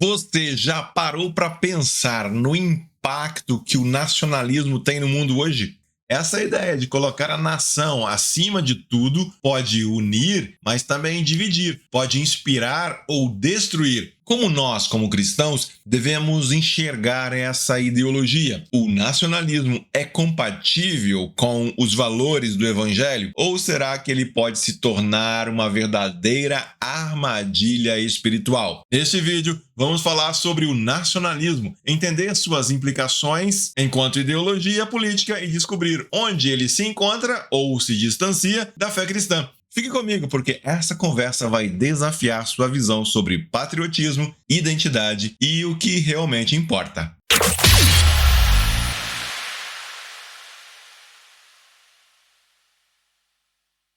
Você já parou para pensar no impacto que o nacionalismo tem no mundo hoje? Essa ideia de colocar a nação acima de tudo pode unir, mas também dividir, pode inspirar ou destruir. Como nós, como cristãos, devemos enxergar essa ideologia? O nacionalismo é compatível com os valores do evangelho? Ou será que ele pode se tornar uma verdadeira armadilha espiritual? Neste vídeo, vamos falar sobre o nacionalismo, entender suas implicações enquanto ideologia política e descobrir onde ele se encontra ou se distancia da fé cristã. Fique comigo, porque essa conversa vai desafiar sua visão sobre patriotismo, identidade e o que realmente importa.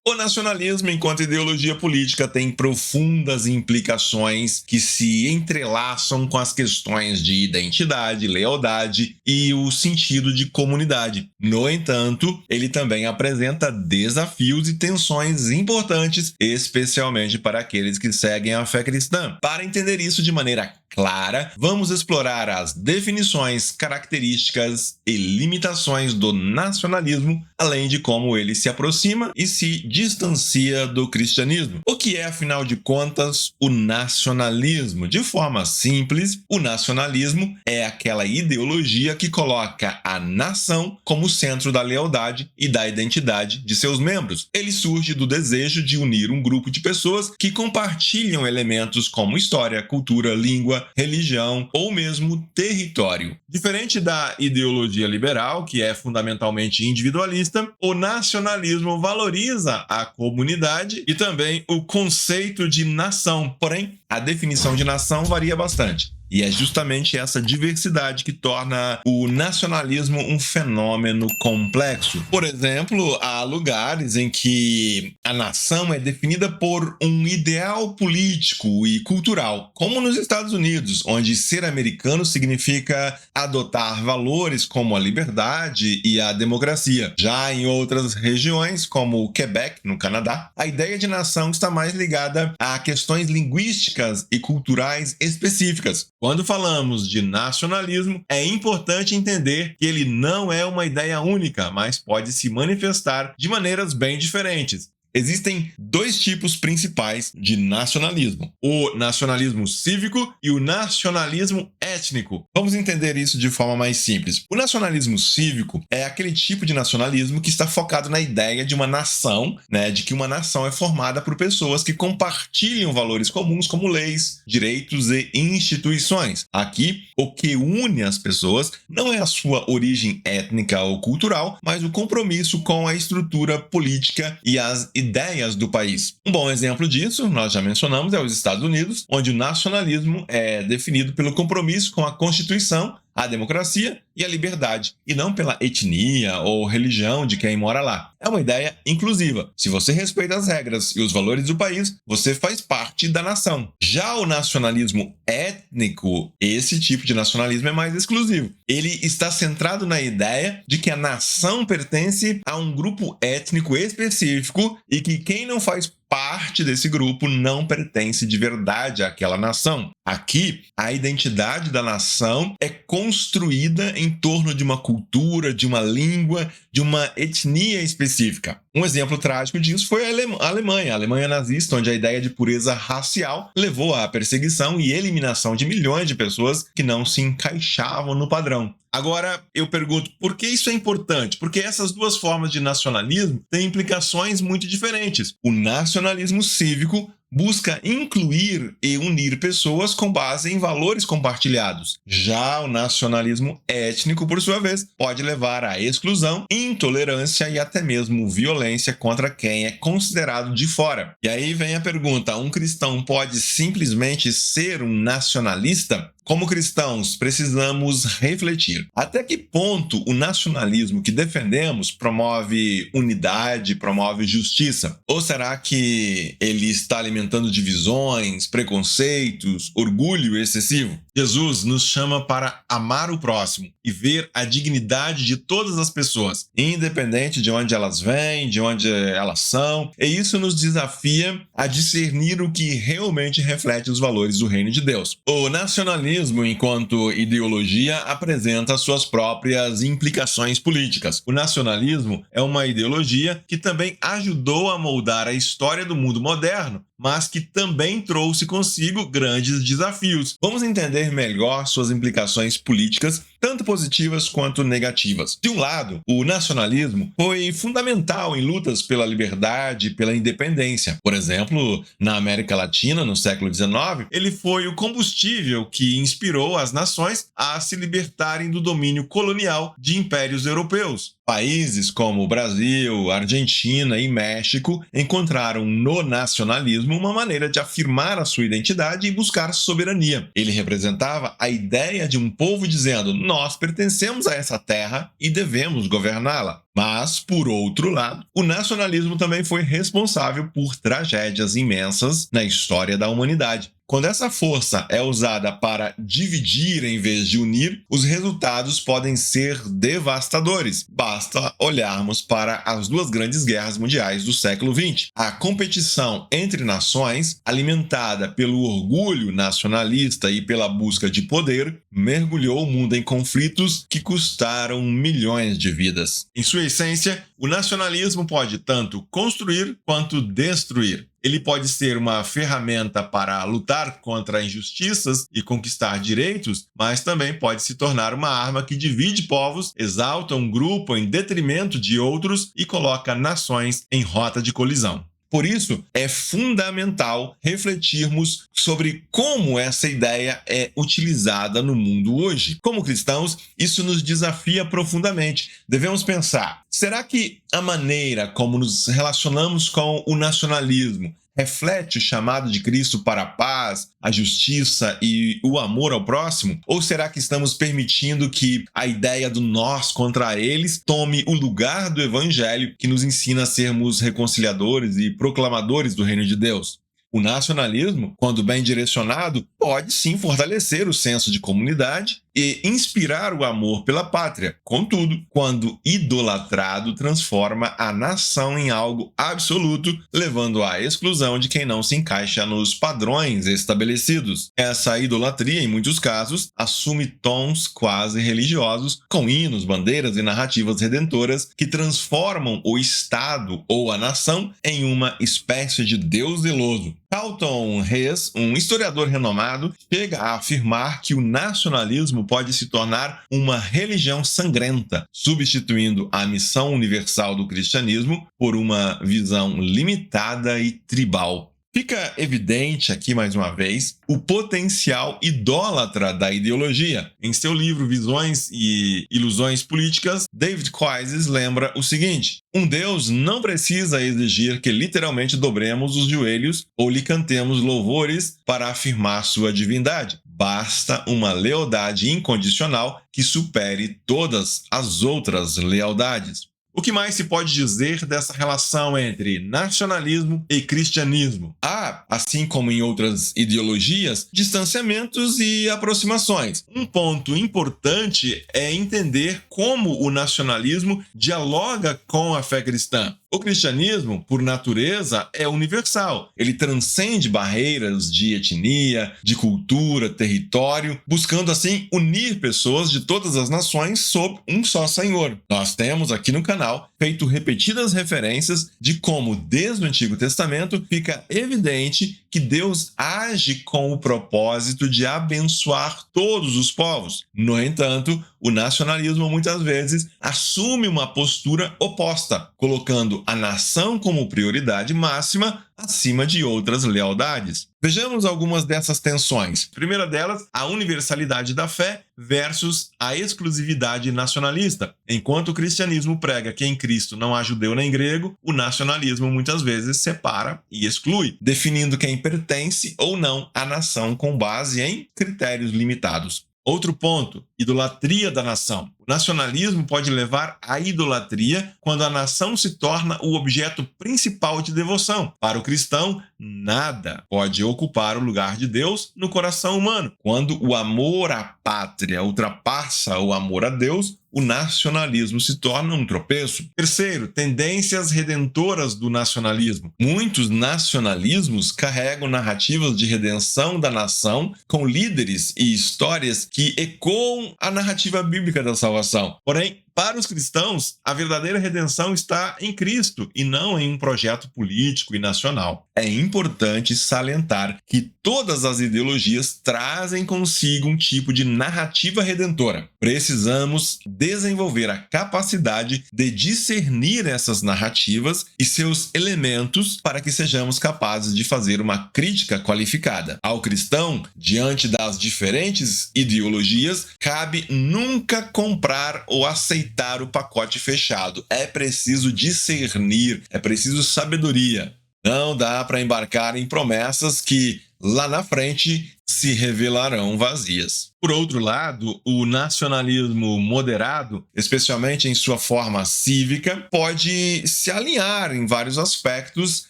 O nacionalismo, enquanto ideologia política, tem profundas implicações que se entrelaçam com as questões de identidade, lealdade e o sentido de comunidade. No entanto, ele também apresenta desafios e tensões importantes, especialmente para aqueles que seguem a fé cristã. Para entender isso de maneira clara, vamos explorar as definições, características e limitações do nacionalismo, além de como ele se aproxima e se distancia do cristianismo. O que é, afinal de contas, o nacionalismo? De forma simples, o nacionalismo é aquela ideologia que coloca a nação como centro da lealdade e da identidade de seus membros. Ele surge do desejo de unir um grupo de pessoas que compartilham elementos como história, cultura, língua, religião ou mesmo território. Diferente da ideologia liberal, que é fundamentalmente individualista, o nacionalismo valoriza a comunidade e também o conceito de nação. Porém, a definição de nação varia bastante. E é justamente essa diversidade que torna o nacionalismo um fenômeno complexo. Por exemplo, há lugares em que a nação é definida por um ideal político e cultural, como nos Estados Unidos, onde ser americano significa adotar valores como a liberdade e a democracia. Já em outras regiões, como o Quebec, no Canadá, a ideia de nação está mais ligada a questões linguísticas e culturais específicas. Quando falamos de nacionalismo, é importante entender que ele não é uma ideia única, mas pode se manifestar de maneiras bem diferentes. Existem dois tipos principais de nacionalismo: o nacionalismo cívico e o nacionalismo étnico. Vamos entender isso de forma mais simples. O nacionalismo cívico é aquele tipo de nacionalismo que está focado na ideia de uma nação, de que uma nação é formada por pessoas que compartilham valores comuns como leis, direitos e instituições. Aqui, o que une as pessoas não é a sua origem étnica ou cultural, mas o compromisso com a estrutura política e as ideias do país. Um bom exemplo disso, nós já mencionamos, é os Estados Unidos, onde o nacionalismo é definido pelo compromisso com a Constituição, a democracia e a liberdade, e não pela etnia ou religião de quem mora lá. É uma ideia inclusiva. Se você respeita as regras e os valores do país, você faz parte da nação. Já o nacionalismo étnico, esse tipo de nacionalismo é mais exclusivo. Ele está centrado na ideia de que a nação pertence a um grupo étnico específico e que quem não faz parte desse grupo não pertence de verdade àquela nação. Aqui, a identidade da nação é construída em torno de uma cultura, de uma língua, de uma etnia específica. Um exemplo trágico disso foi a Alemanha nazista, onde a ideia de pureza racial levou à perseguição e eliminação de milhões de pessoas que não se encaixavam no padrão. Agora, eu pergunto, por que isso é importante? Porque essas duas formas de nacionalismo têm implicações muito diferentes. O nacionalismo cívico busca incluir e unir pessoas com base em valores compartilhados. Já o nacionalismo étnico, por sua vez, pode levar à exclusão, intolerância e até mesmo violência contra quem é considerado de fora. E aí vem a pergunta: um cristão pode simplesmente ser um nacionalista? Como cristãos, precisamos refletir. Até que ponto o nacionalismo que defendemos promove unidade, promove justiça? Ou será que ele está alimentando divisões, preconceitos, orgulho excessivo? Jesus nos chama para amar o próximo e ver a dignidade de todas as pessoas, independente de onde elas vêm, de onde elas são, e isso nos desafia a discernir o que realmente reflete os valores do reino de Deus. O nacionalismo, enquanto ideologia, apresenta suas próprias implicações políticas. O nacionalismo é uma ideologia que também ajudou a moldar a história do mundo moderno, mas que também trouxe consigo grandes desafios. Vamos entender melhor suas implicações políticas, tanto positivas quanto negativas. De um lado, o nacionalismo foi fundamental em lutas pela liberdade e pela independência. Por exemplo, na América Latina, no século XIX, ele foi o combustível que inspirou as nações a se libertarem do domínio colonial de impérios europeus. Países como Brasil, Argentina e México encontraram no nacionalismo uma maneira de afirmar a sua identidade e buscar soberania. Ele representava a ideia de um povo dizendo: nós pertencemos a essa terra e devemos governá-la. Mas, por outro lado, o nacionalismo também foi responsável por tragédias imensas na história da humanidade. Quando essa força é usada para dividir em vez de unir, os resultados podem ser devastadores. Basta olharmos para as duas grandes guerras mundiais do século XX. A competição entre nações, alimentada pelo orgulho nacionalista e pela busca de poder, mergulhou o mundo em conflitos que custaram milhões de vidas. Em sua essência, o nacionalismo pode tanto construir quanto destruir. Ele pode ser uma ferramenta para lutar contra injustiças e conquistar direitos, mas também pode se tornar uma arma que divide povos, exalta um grupo em detrimento de outros e coloca nações em rota de colisão. Por isso, é fundamental refletirmos sobre como essa ideia é utilizada no mundo hoje. Como cristãos, isso nos desafia profundamente. Devemos pensar: será que a maneira como nos relacionamos com o nacionalismo reflete o chamado de Cristo para a paz, a justiça e o amor ao próximo? Ou será que estamos permitindo que a ideia do nós contra eles tome o lugar do Evangelho, que nos ensina a sermos reconciliadores e proclamadores do reino de Deus? O nacionalismo, quando bem direcionado, pode sim fortalecer o senso de comunidade e inspirar o amor pela pátria. Contudo, quando idolatrado, transforma a nação em algo absoluto, levando à exclusão de quem não se encaixa nos padrões estabelecidos. Essa idolatria, em muitos casos, assume tons quase religiosos, com hinos, bandeiras e narrativas redentoras que transformam o Estado ou a nação em uma espécie de Deus zeloso. Carlton Hess, um historiador renomado, chega a afirmar que o nacionalismo pode se tornar uma religião sangrenta, substituindo a missão universal do cristianismo por uma visão limitada e tribal. Fica evidente aqui, mais uma vez, o potencial idólatra da ideologia. Em seu livro Visões e Ilusões Políticas, David Koyzis lembra o seguinte: um Deus não precisa exigir que literalmente dobremos os joelhos ou lhe cantemos louvores para afirmar sua divindade. Basta uma lealdade incondicional que supere todas as outras lealdades. O que mais se pode dizer dessa relação entre nacionalismo e cristianismo? Há, assim como em outras ideologias, distanciamentos e aproximações. Um ponto importante é entender como o nacionalismo dialoga com a fé cristã. O cristianismo, por natureza, é universal. Ele transcende barreiras de etnia, de cultura, território, buscando assim unir pessoas de todas as nações sob um só Senhor. Nós temos aqui no canal feito repetidas referências de como, desde o Antigo Testamento, fica evidente que Deus age com o propósito de abençoar todos os povos. No entanto, o nacionalismo muitas vezes assume uma postura oposta, colocando a nação como prioridade máxima acima de outras lealdades. Vejamos algumas dessas tensões. A primeira delas, a universalidade da fé versus a exclusividade nacionalista. Enquanto o cristianismo prega que em Cristo não há judeu nem grego, o nacionalismo muitas vezes separa e exclui, definindo quem pertence ou não à nação com base em critérios limitados. Outro ponto, idolatria da nação. O nacionalismo pode levar à idolatria quando a nação se torna o objeto principal de devoção. Para o cristão, nada pode ocupar o lugar de Deus no coração humano. Quando o amor à pátria ultrapassa o amor a Deus, o nacionalismo se torna um tropeço. Terceiro, tendências redentoras do nacionalismo. Muitos nacionalismos carregam narrativas de redenção da nação com líderes e histórias que ecoam a narrativa bíblica da salvação. Porém, para os cristãos, a verdadeira redenção está em Cristo e não em um projeto político e nacional. É importante salientar que todas as ideologias trazem consigo um tipo de narrativa redentora. Precisamos desenvolver a capacidade de discernir essas narrativas e seus elementos para que sejamos capazes de fazer uma crítica qualificada. Ao cristão, diante das diferentes ideologias, cabe nunca comprar ou aceitar o pacote fechado. É preciso discernir, é preciso sabedoria. Não dá para embarcar em promessas que lá na frente se revelarão vazias. Por outro lado, o nacionalismo moderado, especialmente em sua forma cívica, pode se alinhar em vários aspectos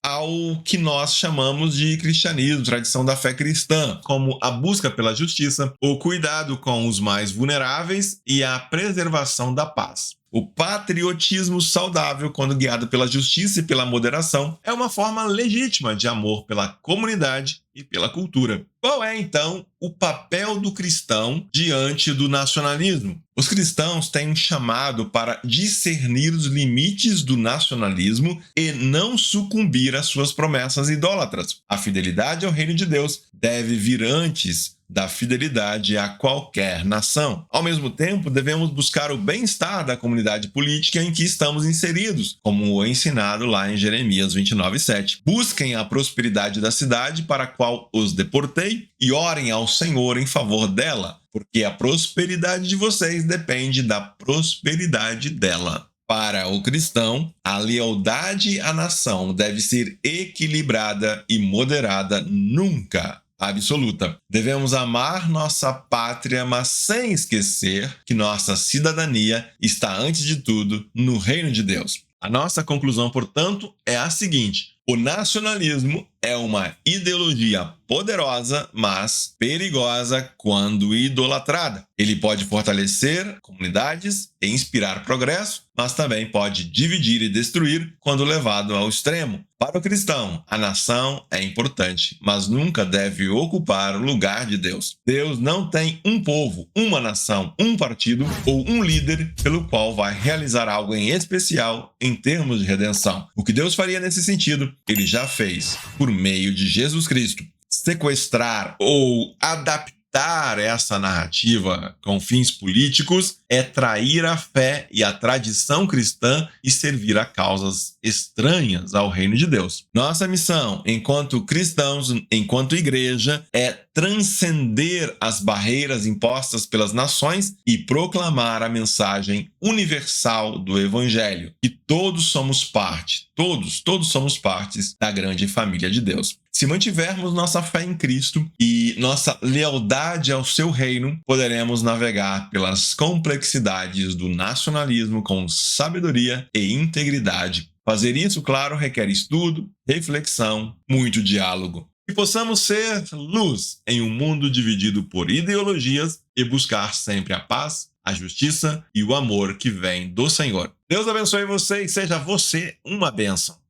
ao que nós chamamos de cristianismo, tradição da fé cristã, como a busca pela justiça, o cuidado com os mais vulneráveis e a preservação da paz. O patriotismo saudável, quando guiado pela justiça e pela moderação, é uma forma legítima de amor pela comunidade e pela cultura. Qual é, então, o papel do cristão diante do nacionalismo? Os cristãos têm um chamado para discernir os limites do nacionalismo e não sucumbir às suas promessas idólatras. A fidelidade ao reino de Deus deve vir antes da fidelidade a qualquer nação. Ao mesmo tempo, devemos buscar o bem-estar da comunidade política em que estamos inseridos, como é ensinado lá em Jeremias 29:7. Busquem a prosperidade da cidade para a qual os deportei e orem ao Senhor em favor dela, porque a prosperidade de vocês depende da prosperidade dela. Para o cristão, a lealdade à nação deve ser equilibrada e moderada, nunca absoluta. Devemos amar nossa pátria, mas sem esquecer que nossa cidadania está, antes de tudo, no reino de Deus. A nossa conclusão, portanto, é a seguinte: o nacionalismo é uma ideologia poderosa, mas perigosa quando idolatrada. Ele pode fortalecer comunidades e inspirar progresso, mas também pode dividir e destruir quando levado ao extremo. Para o cristão, a nação é importante, mas nunca deve ocupar o lugar de Deus. Deus não tem um povo, uma nação, um partido ou um líder pelo qual vai realizar algo em especial em termos de redenção. O que Deus faria nesse sentido, Ele já fez por meio de Jesus Cristo. Sequestrar ou adaptar essa narrativa com fins políticos é trair a fé e a tradição cristã e servir a causas estranhas ao reino de Deus. Nossa missão, enquanto cristãos, enquanto igreja, é transcender as barreiras impostas pelas nações e proclamar a mensagem universal do Evangelho, que todos somos parte, todos somos partes da grande família de Deus. Se mantivermos nossa fé em Cristo e nossa lealdade ao seu reino, poderemos navegar pelas complexidades do nacionalismo com sabedoria e integridade. Fazer isso, claro, requer estudo, reflexão, muito diálogo. Que possamos ser luz em um mundo dividido por ideologias e buscar sempre a paz, a justiça e o amor que vem do Senhor. Deus abençoe você e seja você uma bênção.